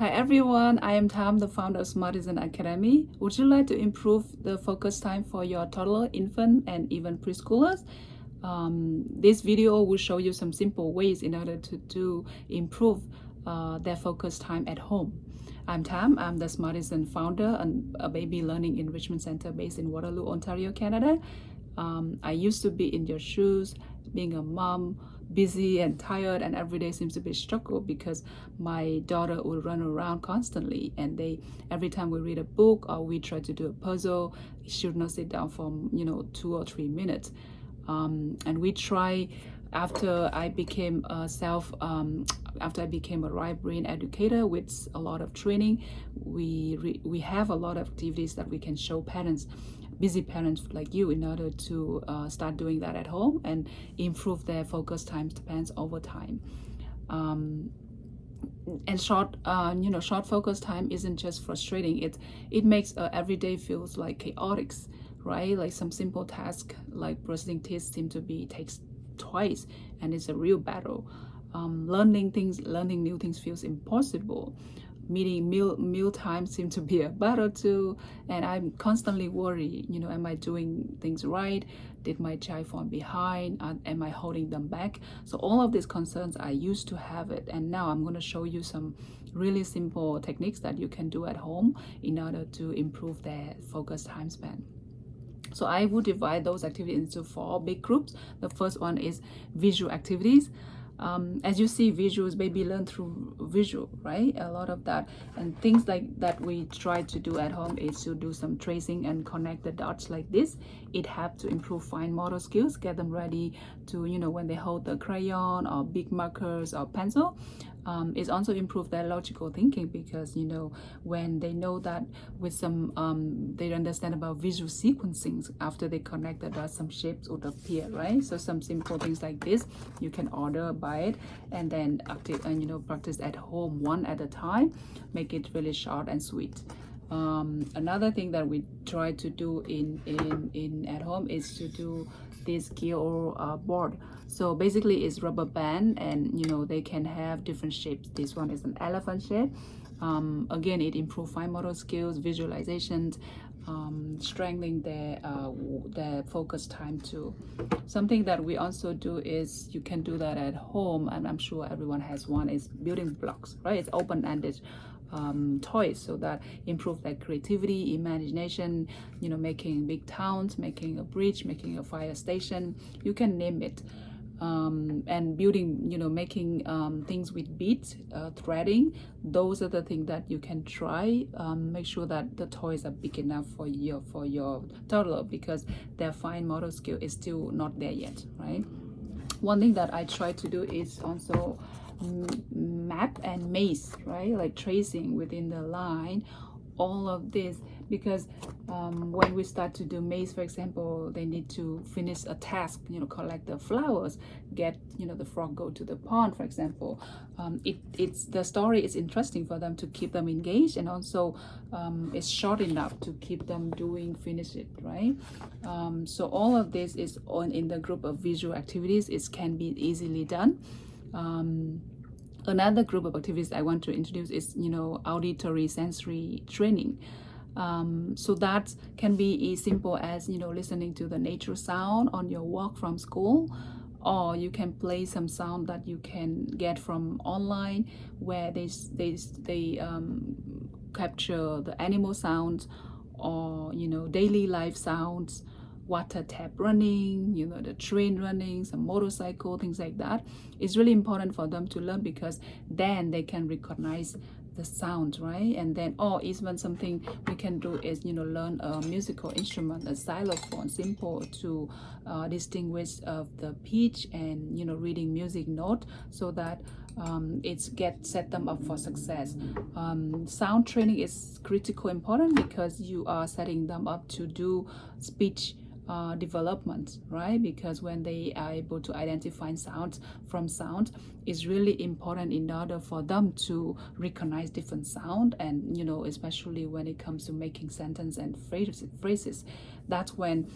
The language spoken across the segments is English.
Hi everyone, I am Tham, the founder of Smartisan Academy. Would you like to improve the focus time for your toddler, infant, and even preschoolers? This video will show you some simple ways in order to improve their focus time at home. I'm Tham, I'm the Smartisan founder and a baby learning enrichment center based in Waterloo, Ontario, Canada. I used to be in your shoes, being a mom, busy and tired, and every day seems to be a struggle because my daughter will run around constantly, and every time we read a book or we try to do a puzzle, she would not sit down for 2 or 3 minutes. And we try after I became after I became a right brain educator with a lot of training, we have a lot of activities that we can show parents, busy parents like you, in order to start doing that at home and improve their focus time spans over time. And short focus time isn't just frustrating. It makes every day feels like chaotic, right? Like some simple task like brushing teeth takes twice, and it's a real battle. Learning new things feels impossible. Meeting meal time seems to be a battle too, and I'm constantly worried, am I doing things right? Did my child fall behind? Am I holding them back? So all of these concerns, I used to have it, and now I'm going to show you some really simple techniques that you can do at home in order to improve their focus time span. So I would divide those activities into 4 big groups. The first one is visual activities. As you see, visuals, baby learn through visual, right? A lot of that, and things like that we try to do at home is to do some tracing and connect the dots like this. It helps to improve fine motor skills, get them ready to, when they hold the crayon or big markers or pencil. It's also improve their logical thinking because when they know that with some they understand about visual sequencing, after they connect the dots, some shapes would appear, right? So some simple things like this you can order, buy it, and then practice at home one at a time. Make it really short and sweet. Another thing that we try to do in at home is to do this gear board. So basically it's rubber band, and they can have different shapes. This one is an elephant shape. Again, it improves fine motor skills, visualizations, strengthening their focus time too. Something that we also do is, you can do that at home, and I'm sure everyone has one, is building blocks, right? It's open-ended toys, so that improve their creativity, imagination, making big towns, making a bridge, making a fire station, you can name it. And building, making things with beads, threading, those are the things that you can try. Make sure that the toys are big enough for your toddler, because their fine motor skill is still not there yet, right? One thing that I try to do is also map and maze, right? Like tracing within the line, all of this, because when we start to do maze, for example, they need to finish a task, collect the flowers, get the frog go to the pond, for example. It's the story is interesting for them to keep them engaged, and also it's short enough to keep them finish it, right? So all of this is in the group of visual activities. It can be easily done. Another group of activities I want to introduce is auditory sensory training. So that can be as simple as listening to the nature sound on your walk from school, or you can play some sound that you can get from online, where they capture the animal sounds, or daily life sounds, water tap running, the train running, some motorcycle, things like that. It's really important for them to learn, because then they can recognize the sound, right? And then, or even something we can do is learn a musical instrument, a xylophone, simple to distinguish of the pitch, and reading music note, so that set them up for success. Sound training is critical important, because you are setting them up to do speech development, right? Because when they are able to identify sounds from sound, is really important in order for them to recognize different sound, and especially when it comes to making sentence and phrases. That's when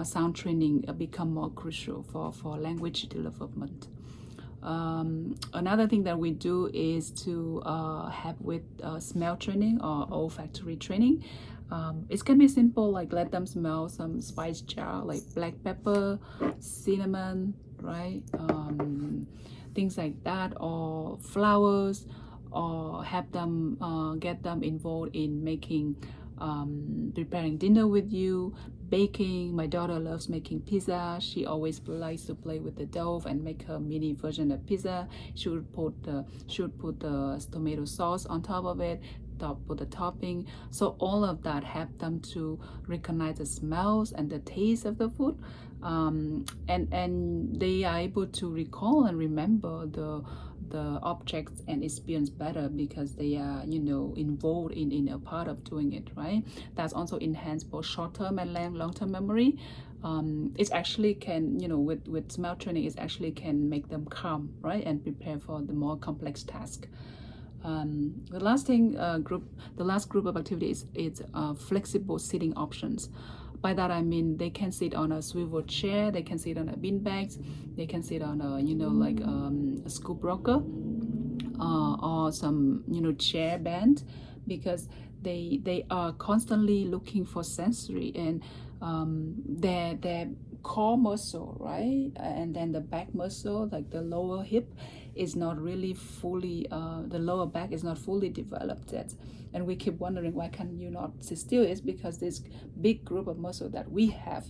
sound training become more crucial for language development. Another thing that we do is to have with smell training or olfactory training. It can be simple, like let them smell some spice jar like black pepper, cinnamon, right? Things like that, or flowers, or have them get them involved in making preparing dinner with you, baking. My daughter loves making pizza. She always likes to play with the dough and make her mini version of pizza. She would put the tomato sauce on top of it, put the topping. So all of that help them to recognize the smells and the taste of the food, and they are able to recall and remember the objects and experience better because they are, you know, involved in a part of doing it, right? That's also enhanced both short-term and long-term memory. It actually can, you know, with smell training, it actually can make them calm, right, and prepare for the more complex task. The last group of activities is flexible sitting options. By that I mean they can sit on a swivel chair, they can sit on a bean bags, they can sit on a, you know, like a school broker, or some, you know, chair band, because they are constantly looking for sensory, and their core muscle, right, and then the back muscle, like the lower hip, is not really fully the lower back is not fully developed yet, and we keep wondering why can you not sit still. Is because this big group of muscle that we have,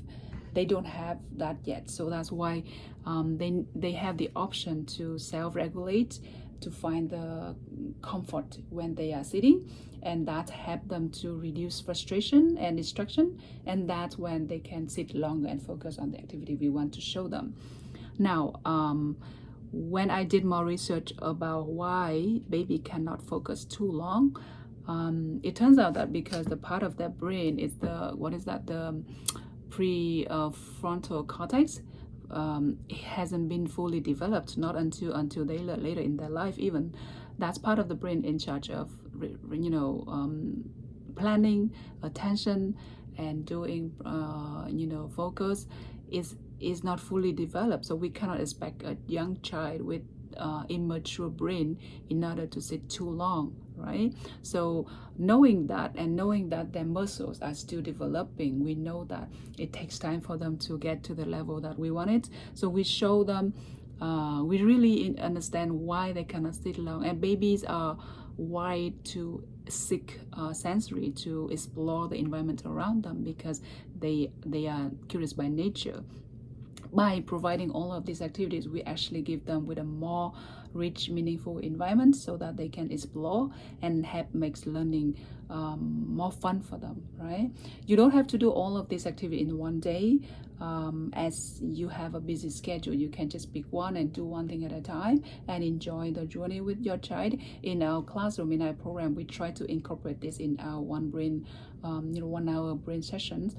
they don't have that yet. So that's why they have the option to self-regulate, to find the comfort when they are sitting, and that help them to reduce frustration and distraction, and that's when they can sit longer and focus on the activity we want to show them. Now, when I did more research about why baby cannot focus too long, it turns out that because the part of their brain is the prefrontal cortex. It hasn't been fully developed, not until they later in their life even. That's part of the brain in charge of, you know, planning, attention, and doing, you know, focus is not fully developed. So we cannot expect a young child with immature brain in order to sit too long, right? So knowing that, and knowing that their muscles are still developing, we know that it takes time for them to get to the level that we want it. So we show them, we really understand why they cannot sit long, and babies are wired to seek sensory, to explore the environment around them, because they are curious by nature. By providing all of these activities, we actually give them with a more rich, meaningful environment so that they can explore and help makes learning more fun for them, right? You don't have to do all of this activity in one day. As you have a busy schedule, you can just pick one and do one thing at a time and enjoy the journey with your child. In our classroom, in our program, we try to incorporate this in our 1 hour brain sessions,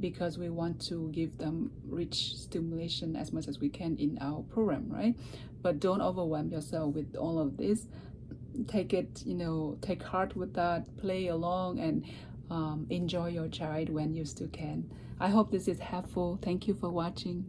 because we want to give them rich stimulation as much as we can in our program, right? But don't overwhelm yourself with all of this. Take it, you know, take heart with that, play along, and enjoy your child when you still can. I hope this is helpful. Thank you for watching.